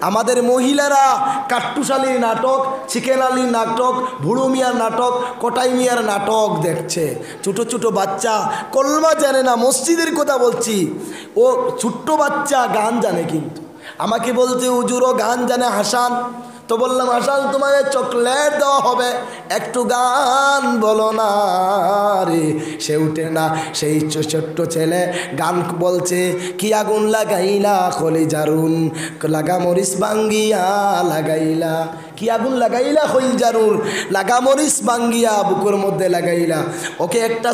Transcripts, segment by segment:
আমাদের মহিলারা কাট্টুশালীর নাটক, চিকেন আলীর নাটক, ভুড়ু মিয়ার নাটক, কোটাই মিয়ার নাটক দেখছে। ছোটো ছোটো বাচ্চা কলমা জানে না, মসজিদের কথা বলছি। ও ছোট্ট বাচ্চা গান জানে, কিন্তু আমাকে বলতে হুজুরও গান জানে হাসান। তো বললাম হাসান তোমাকে চকলেট দেওয়া হবে, একটু গান বলো না রে। সে উঠে না, সেই ছোট্ট ছেলে গান বলছে, কি আগুন লাগাইলা খলি জারুন, লাগা মরিস বাঙ্গিয়া লাগাইলা, কি আগুন লাগাইলা খইল জারুর, লাগা মরিস বাঙ্গিয়া বুকুর মধ্যে লাগাইলা। ওকে একটা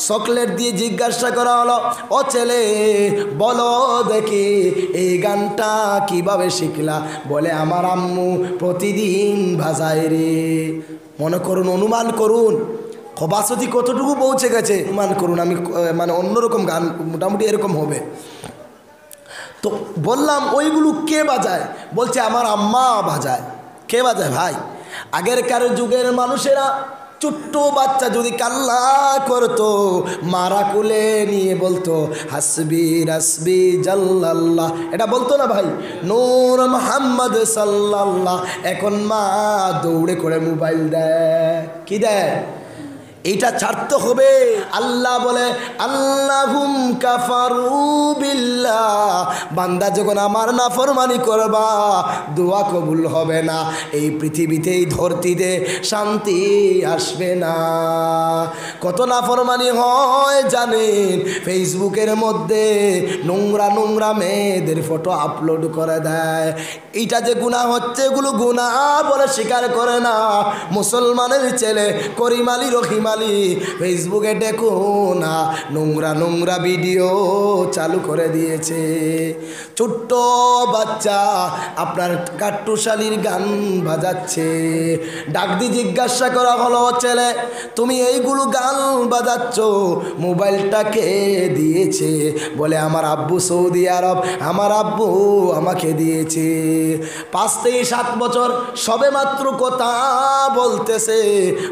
চকলেট দিয়ে জিজ্ঞাসা করা হলো, ও ছেলে বলো দেখি এই গানটা কিভাবে শিখলা? বলে আমার আম্মু প্রতিদিন বাজায় রে। মনে করুন, অনুমান করুন খবাসতি কতটুকু পৌঁছে গেছে। অনুমান করুন, আমি মানে অন্যরকম গান মোটামুটি এরকম হবে। তো বললাম ওইগুলো কে বাজায়? বলছে আমার আম্মা বাজায়। কে বাজায় ভাই? আগেরকার যুগের মানুষেরা ছোট্ট বাচ্চা যদি কান্না করতো, মারা কোলে নিয়ে বলতো হাসবি রাসবি জাল্লাল্লাহ, এটা বলতো না ভাই, নূর মোহাম্মদ সাল্লাল্লাহ। এখন মা দৌড়ে করে মোবাইল দেয়। কি দেয়? এইটা ছাড়তে হবে। আল্লাহ বলে আল্লাহুম কাফারু বিল্লাহ, বান্দা যখন আমার নাফরমানি করবা দোয়া কবুল হবে না, এই পৃথিবীতে এই ধরতিতে শান্তি আসবে না। কত নাফরমানি হয় জানেন? ফেসবুকের মধ্যে নোংরা নোংরা মেয়েদের ফটো আপলোড করে দেয়। এইটা যে গুনাহ হচ্ছে, এগুলো গুনাহ বলে স্বীকার করে না। মুসলমানের ছেলে করিম আলী রহিম আলী ফেসবুকে দেখো না নোংরা নোংরা ভিডিও চালু করে দিয়েছে। ছোট্ট বাচ্চা আপনার কাট্টুশালীর গান বাজাচ্ছে। ডাক দিয়ে জিজ্ঞাসা করা হলো, ছেলে তুমি এইগুলো গান বাজাচ্ছ, মোবাইলটা কে দিয়েছে? বলে আমার আব্বু সৌদি আরব, আমার আব্বু আমাকে দিয়েছে। 5 থেকে 7 বছর সবে মাত্র কথা বলতেছে,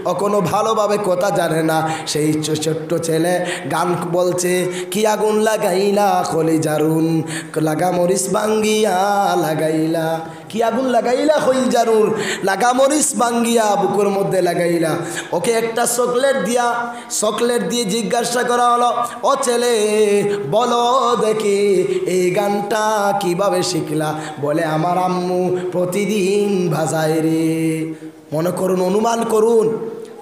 ও কোনো ভালোভাবে কথা জানে না। সেই ছোট্ট ছেলে গান বলছে, কি আগুন লাগাইলা খলি জারুন, লাগা মরিস বাঙ্গিয়া লাগাইলা, কি আগুন লাগাইলা খইল জারুর, লাগা মরিস বাঙ্গিয়া বুকুর মধ্যে লাগাইলা। ওকে একটা চকলেট দিয়ে জিজ্ঞাসা করা হলো, ও ছেলে বলো দেখি এই গানটা কিভাবে শিখলা? বলে আমার আম্মু প্রতিদিন বাজায় রে। মনে করুন, অনুমান করুন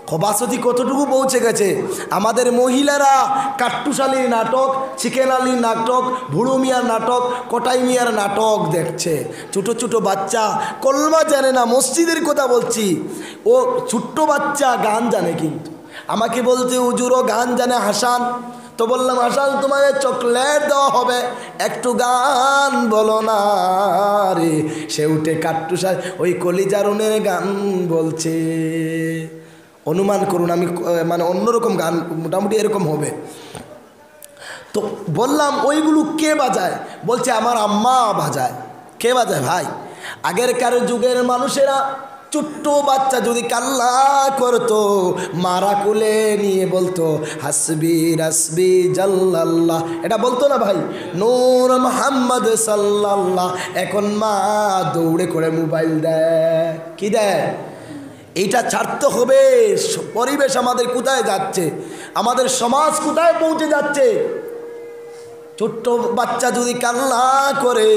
খবাসতি কতটুকু পৌঁছে গেছে। আমাদের মহিলারা কাট্টুশালীর নাটক, চিকেন আলীর নাটক, ভুড়ু মিয়ার নাটক, কোটাই মিয়ার নাটক দেখছে। ছোটো ছোটো বাচ্চা কলমা জানে না, মসজিদের কথা বলছি। ও ছোট্ট বাচ্চা গান জানে, কিন্তু আমাকে বলতে হুজুরও গান জানে হাসান। তো বললাম হাসান তোমাকে চকলেট দেওয়া হবে, একটু গান বলো না রে। সে উঠে কাট্টুশাল ওই কলিজারুনের গান বলছে। অনুমান করুন, আমি মানে অন্যরকম গান মোটামুটি এরকম হবে। তো বললাম ওইগুলো কে বাজায়? বলছে আমার আম্মা বাজায়। কে বাজায় ভাই? আগেরকার যুগের মানুষেরা ছোট্ট বাচ্চা যদি কান্না করতো, মারা কোলে নিয়ে বলতো হাসবি রাসবি জাল্লাল্লাহ, এটা বলতো না ভাই, নূর মোহাম্মদ সাল্লাল্লাহ। এখন মা দৌড়ে করে মোবাইল দেয়। কি দেয়? এইটা ছাড়তে হবে। পরিবেশ আমাদের কোথায় যাচ্ছে, আমাদের সমাজ কোথায় পৌঁছে যাচ্ছে। ছোট্ট বাচ্চা যদি কান্না করে,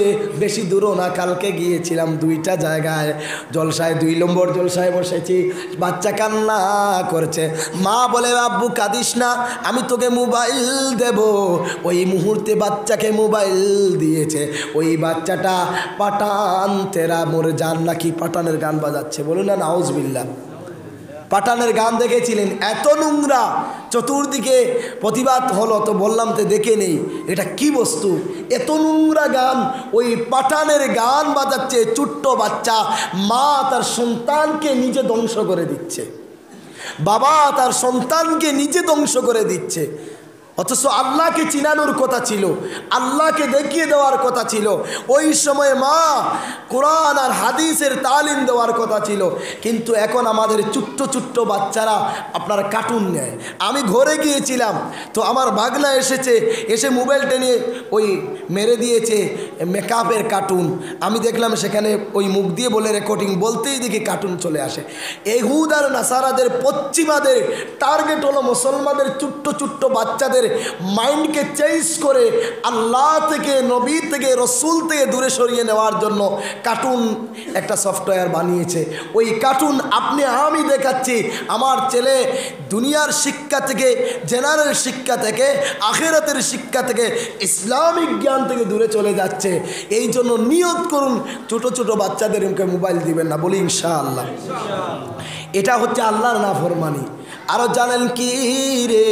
বেশি দূরও না, কালকে গিয়েছিলাম 2টা জায়গায় জলসায়, 2 নম্বর জলসায় বসেছি। বাচ্চা কান্না করছে, মা বলে আব্বু কাঁদিস না, আমি তোকে মোবাইল দেব। ওই মুহূর্তে বাচ্চাকে মোবাইল দিয়েছে। ওই বাচ্চাটা পাঠান তেরা মোর জান নাকি পাঠানের গান বাজাচ্ছে। বলুন না নাউজুবিল্লাহ। পাঠানের গান দেখেছিলেন? এত নোংরা, চতুর্দিকে প্রতিবাদ হলো। তো বললাম তো দেখে নেই এটা কি বস্তু, এত নোংরা গান। ওই পাঠানের গান বাজাচ্ছে ছোট্ট বাচ্চা। মা তার সন্তানকে নিজে ধ্বংস করে দিচ্ছে, বাবা তার সন্তানকে নিজে ধ্বংস করে দিচ্ছে। অথচ আল্লাহকে চিনানোর কথা ছিল, আল্লাহকে দেখিয়ে দেওয়ার কথা ছিল। ওই সময় মা কোরআন আর হাদিসের তালিম দেওয়ার কথা ছিল। কিন্তু এখন আমাদের ছোট্ট ছোট্ট বাচ্চারা আপনার কার্টুন নেয়। আমি ঘরে গিয়েছিলাম, তো আমার ভাগনা এসে মোবাইলটা নিয়ে ওই মেরে দিয়েছে মেকআপের কার্টুন। আমি দেখলাম সেখানে ওই মুখ দিয়ে বলে রেকর্ডিং, বলতেই দেখি কার্টুন চলে আসে। ইহুদ আর নাসারাদের, পশ্চিমাদের টার্গেট হলো মুসলমানদের ছোট্ট ছোট্ট বাচ্চাদের মাইন্ডকে চেঞ্জ করে আল্লাহ থেকে, নবী থেকে, রসুল থেকে দূরে সরিয়ে নেওয়ার জন্য কার্টুন একটা সফটওয়্যার বানিয়েছে। ওই কার্টুন আমি দেখাচ্ছি, আমার ছেলে দুনিয়ার শিক্ষা থেকে, জেনারেল শিক্ষা থেকে, আখিরাতের শিক্ষা থেকে, ইসলামিক জ্ঞান থেকে দূরে চলে যাচ্ছে। এই জন্য নিয়ত করুন ছোট ছোট বাচ্চাদেরকে মোবাইল দিবেন না, বলি ইনশাআল্লাহ। এটা হচ্ছে আল্লাহর নাফরমানি। আরো জানেন কি রে,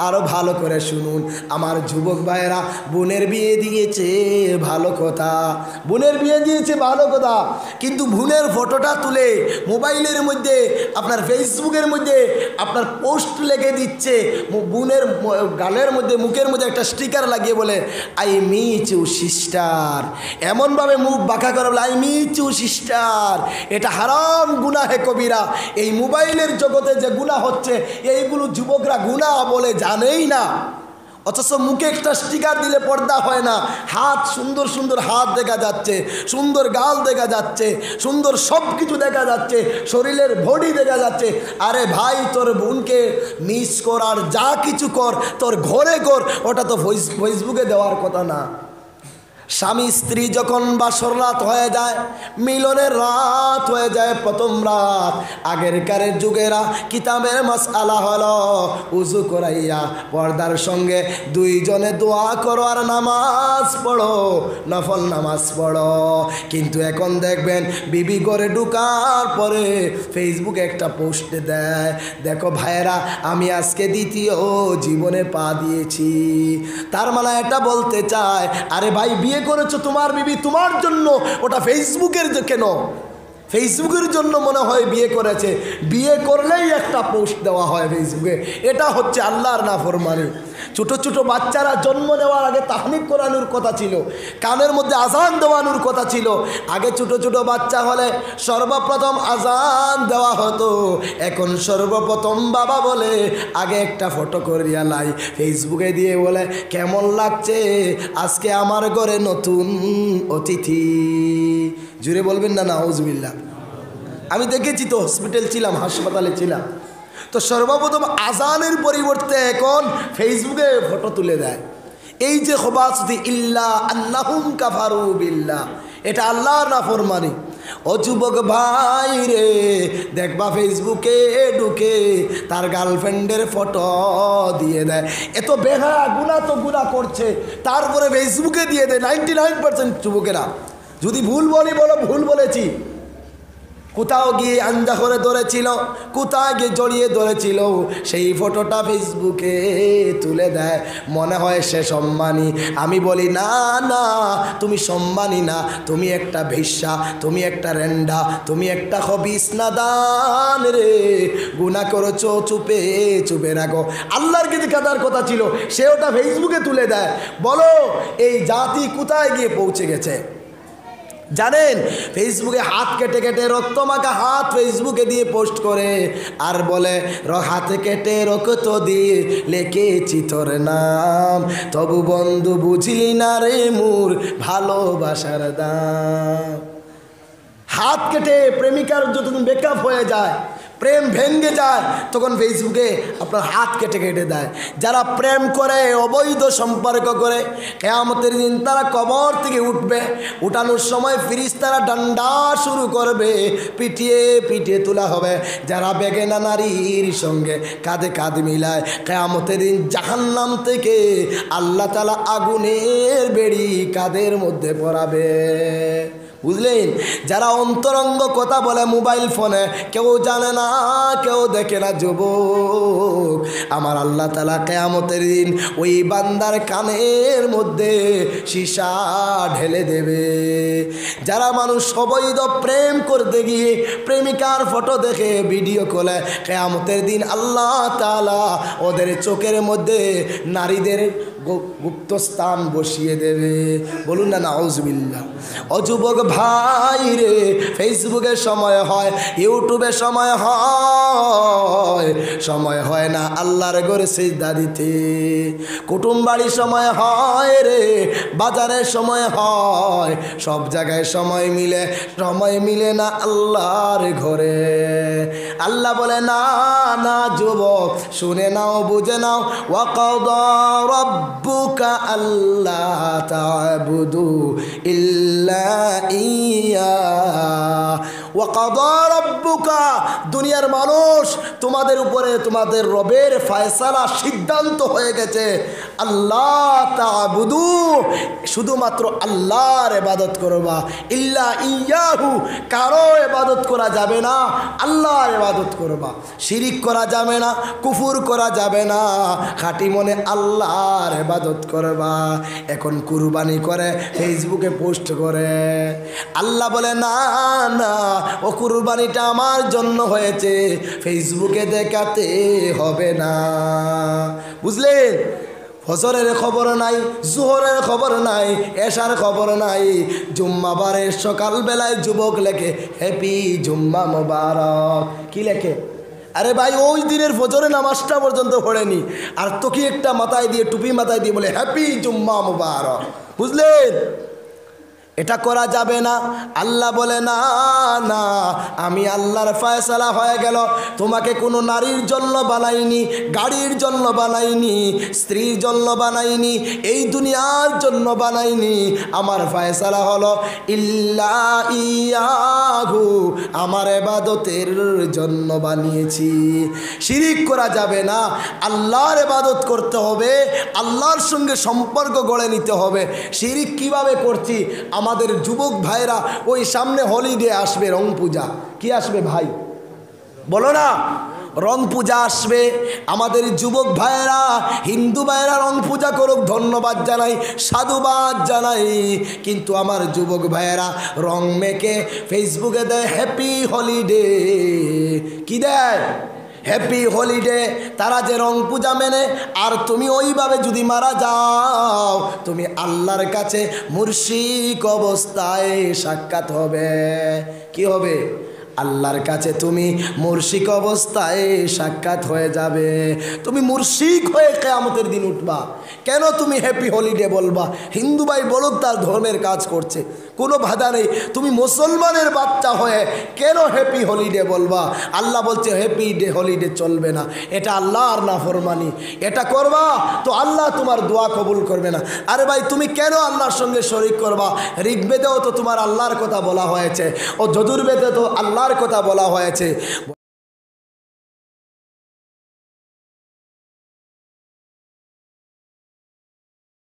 আরো ভালো করে শুনুন আমার যুবক ভাইয়েরা, বোনের বিয়ে দিয়েছে ভালো কথা, বোনের বিয়ে দিয়েছে ভালো কথা, কিন্তু বোনের ফটোটা তুলে মোবাইলের মধ্যে, আপনার ফেসবুকের মধ্যে আপনার পোস্ট লিখে দিচ্ছে, বোনের গালের মধ্যে, মুখের মধ্যে একটা স্টিকার লাগিয়ে বলে আই মিস ইউ সিস্টার, এমনভাবে মুখ বাঁকা করে বলে আই মিস ইউ সিস্টার। এটা হারাম গুনাহে কবিরা। এই মোবাইলের জগতে যে গুনাহ হচ্ছে এইগুলো যুবকরা গুনাহ বলে জানেই না, অথচ মুখে একটা স্টিকার দিলে পর্দা হয় না। হাত, সুন্দর সুন্দর হাত দেখা যাচ্ছে, সুন্দর গাল দেখা যাচ্ছে, সুন্দর সব কিছু দেখা যাচ্ছে, শরীরের বডি দেখা যাচ্ছে। আরে ভাই, তোর বোনকে মিস কর আর যা কিছু কর তোর ঘরে কর, ওটা তো ফেসবুকে দেওয়ার কথা না। স্বামী স্ত্রী যখন বাসর রাত হয়ে যায়, মিলনের রাত হয়ে যায়, প্রথম রাত, আগেরকারের যুগেরা কিতাবের মাসআলা হলো উযু করাইয়া পর্দার সঙ্গে দুইজনে দোয়া করো আর নামাজ পড়ো, নফল নামাজ পড়ো। কিন্তু এখন দেখবেন বিবি ঘরে ঢুকার পরে ফেসবুকে একটা পোস্ট দেয়, দেখো ভাইয়েরা আমি আজকে দ্বিতীয় জীবনে পা দিয়েছি। তার মানে এটা বলতে চায়, আরে ভাই বিয়ে করেছো তোমার বিবি তোমার জন্য, ওটা ফেসবুকের কেন? ফেসবুকের জন্য মনে হয় বিয়ে করেছে, বিয়ে করলেই একটা পোস্ট দেওয়া হয় ফেসবুকে। এটা হচ্ছে আল্লাহর নাফরমানি। ছোট ছোট বাচ্চারা জন্ম নেওয়ার আগে তাহনিক করানোর কথা ছিল, কানের মধ্যে আজান দেওয়ানোর কথা ছিল। আগে ছোট ছোট বাচ্চা হলে সর্বপ্রথম আজান দেওয়া হতো, এখন সর্বপ্রথম বাবা বলে আগে একটা ফটো করিয়া লাই, ফেসবুকে দিয়ে বলে কেমন লাগছে আজকে আমার ঘরে নতুন অতিথি। জুড়ে বলবেন না নাউজুবিল্লাহ। আমি দেখেছি তো, হসপিটাল ছিলাম, হাসপাতালে ছিলাম, তো সর্বপ্রথম আজানের পরিবর্তে এখন ফেসবুকে ফটো তুলে দেয়। এই যে খবাসতি ইল্লা আন্নাহুম কাফারু বিল্লাহ, এটা আল্লাহর নাফরমানি। ও যুবক ভাই রে, দেখবা ফেসবুকে ঢুকে তার গার্লফ্রেন্ডের ফটো দিয়ে দেয়। এত বেহায়া, গুনাহ তো গুনাহ করছে, তারপরে ফেসবুকে দিয়ে দেয়। 99% যুবকেরা, যদি ভুল বলি বলো ভুল বলেছি, কোথাও গিয়ে আঞ্জা করে ধরেছিল, কোথায় গিয়ে জড়িয়ে ধরেছিল, সেই ফটোটা ফেসবুকে তুলে দেয়, মনে হয় সে সম্মানী। আমি বলি না না, তুমি সম্মানী না, তুমি একটা বেশ্যা, তুমি একটা রেন্ডা, তুমি একটা খবিস নাদান রে। গুনাহ করেছো, চুপে চুপে রাখো। আল্লাহর কাছে কাদার কথা ছিল, সে ওটা ফেসবুকে তুলে দেয়। বলো এই জাতি কোথায় গিয়ে পৌঁছে গেছে জানেন? ফেসবুকে হাত কেটে কেটে, রক্তমাখা হাত ফেসবুকে দিয়ে পোস্ট করে আর বলে হাতে কেটে রক্ত দিয়ে লেখেছি তোর নাম, তবু বন্ধু বুঝলি না রে মোর ভালোবাসার দাম। হাত কেটে প্রেমিকার যতদিন ব্রেকআপ হয়ে যায়, প্রেম ভেঙে যায়, তখন ফেসবুকে আপনার হাত কেটে কেটে দেয়। যারা প্রেম করে, অবৈধ সম্পর্ক করে, কিয়ামতের দিন তারা কবর থেকে উঠবে, উঠানোর সময় ফেরেশতারা ডান্ডা শুরু করবে, পিটিয়ে পিটিয়ে তোলা হবে। যারা বেগানা নারীর সঙ্গে কাঁধে কাঁধ মিলায়, কিয়ামতের দিন জাহান্নাম থেকে আল্লাহ তাআলা আগুনের বেড়ি কাঁধের মধ্যে পরাবে। বুঝলেন? যারা অন্তরঙ্গ কথা বলে মোবাইল ফোনে, কেউ জানে না, কেউ দেখে না। যুবক, আমার আল্লাহ তাআলা কিয়ামতের দিন ওই বান্দার কানের মধ্যে সীসা ঢেলে দেবে। যারা মানুষ অবৈধ প্রেম করতে গিয়ে প্রেমিকার ফটো দেখে ভিডিও কলে, কিয়ামতের দিন আল্লাহ তাআলা ওদের চোখের মধ্যে নারীদের গুপ্ত স্থান বসিয়ে দেবে। বলুন না নাউজুবিল্লাহ। ও যুবক ভাই রে, ফেসবুকে সময় হয়, ইউটিউবে সময় হয়, সময় হয় না আল্লাহর ঘরে সিজদা দিতে। কুটুম বাড়ি সময় হয় রে, বাজারে সময় হয়, সব জায়গায় সময় মিলে না আল্লাহর ঘরে। আল্লাহ বলে না না যুবক, শুনে নাও, বুঝে নাও। ওয়াকাদা রাব্বুকা আল্লা তা'বুদু ইল্লা ইয়া। ওয়াকাদা রাব্বুকা, দুনিয়ার মানুষ তোমাদের উপরে তোমাদের রবের ফয়সালা, সিদ্ধান্ত হয়ে গেছে, আল্লাহ তা'বুদু, শুধুমাত্র আল্লাহর ইবাদত করবা, ইল্লা ইয়াহু, কারো ইবাদত করা যাবে না, আল্লাহর ইবাদত করবা। শিরিক করা যাবে না, কুফর করা যাবে না, খাঁটি মনে আল্লাহর ইবাদত করবা। এখন কুরবানি করে ফেসবুকে পোস্ট করে। আল্লাহ বলে না না, ও কুরবানিটা আমার জন্য হয়েছে, ফেসবুকে দেখাতে হবে না। বুঝলেন? ফজরের খবর নাই, জোহরের খবর নাই, এশার খবর নাই, জুম্মাবারের সকালবেলায় যুবক লেখে হ্যাপি জুম্মা মোবারক। কি লেখে? আরে ভাই, ওই দিনের ফজরের নামাজটা পর্যন্ত পড়েনি, আর তোকে একটা মাথায় দিয়ে, টুপি মাথায় দিয়ে বলে হ্যাপি জুম্মা মোবারক। বুঝলেন? এটা করা যাবে না। আল্লাহ বলে না না, আমি আল্লাহর ফয়সালা হয়ে গেল, তোমাকে কোনো নারীর জন্য বানাইনি, গাড়ির জন্য বানাইনি, স্ত্রীর জন্য বানাইনি, এই দুনিয়ার জন্য বানাইনি। আমার ফয়সালা হলো ইল্লা ইয়াহু, আমার ইবাদতের জন্য বানিয়েছি। শিরিক করা যাবে না, আল্লাহর ইবাদত করতে হবে, আল্লাহর সঙ্গে সম্পর্ক গড়ে নিতে হবে। শিরিক কিভাবে করছি? আমাদের যুবক ভাইরা ওই সামনে হলিডে আসবে, রং পূজা। কি আসবে ভাই বলো না? রং পূজা আসবে। আমাদের যুবক ভাইরা, হিন্দু ভাইরা রং পূজা করুক, ধন্যবাদ জানাই, সাধুবাদ জানাই। কিন্তু আমার যুবক ভাইরা রং মেখে ফেসবুকে দেয় হ্যাপি হলিডে। কি দেয়? Happy holiday. তারা যে রং পূজা মেনে, আর তুমি ওইভাবে যদি মারা যাও, তুমি আল্লাহর কাছে মুর্শিক অবস্থায় সাক্ষাৎ হবে। কি হবে? আল্লাহর কাছে তুমি মুর্শিক অবস্থায় সাক্ষাৎ হয়ে যাবে। তুমি মুর্শিক হয়ে কিয়ামতের দিন উঠবা। কেন তুমি হ্যাপি হলিডে বলবা? হিন্দু ভাই বলুক, তার ধর্মের কাজ করছে, কোনো বাধা নেই। তুমি মুসলমানের বাচ্চা হয়ে কেন হ্যাপি হলিডে বলবা? আল্লাহ বলছে হ্যাপি ডে হলিডে চলবে না, এটা আল্লাহর নাফরমানি। এটা করবা তো আল্লাহ তোমার দোয়া কবুল করবে না। আরে ভাই, তুমি কেন আল্লাহর সঙ্গে শরীক করবা? ঋগ্বেদেও তো তোমার আল্লাহর কথা বলা হয়েছে, ও যজুর্বেদে তো আল্লাহর কথা বলা হয়েছে।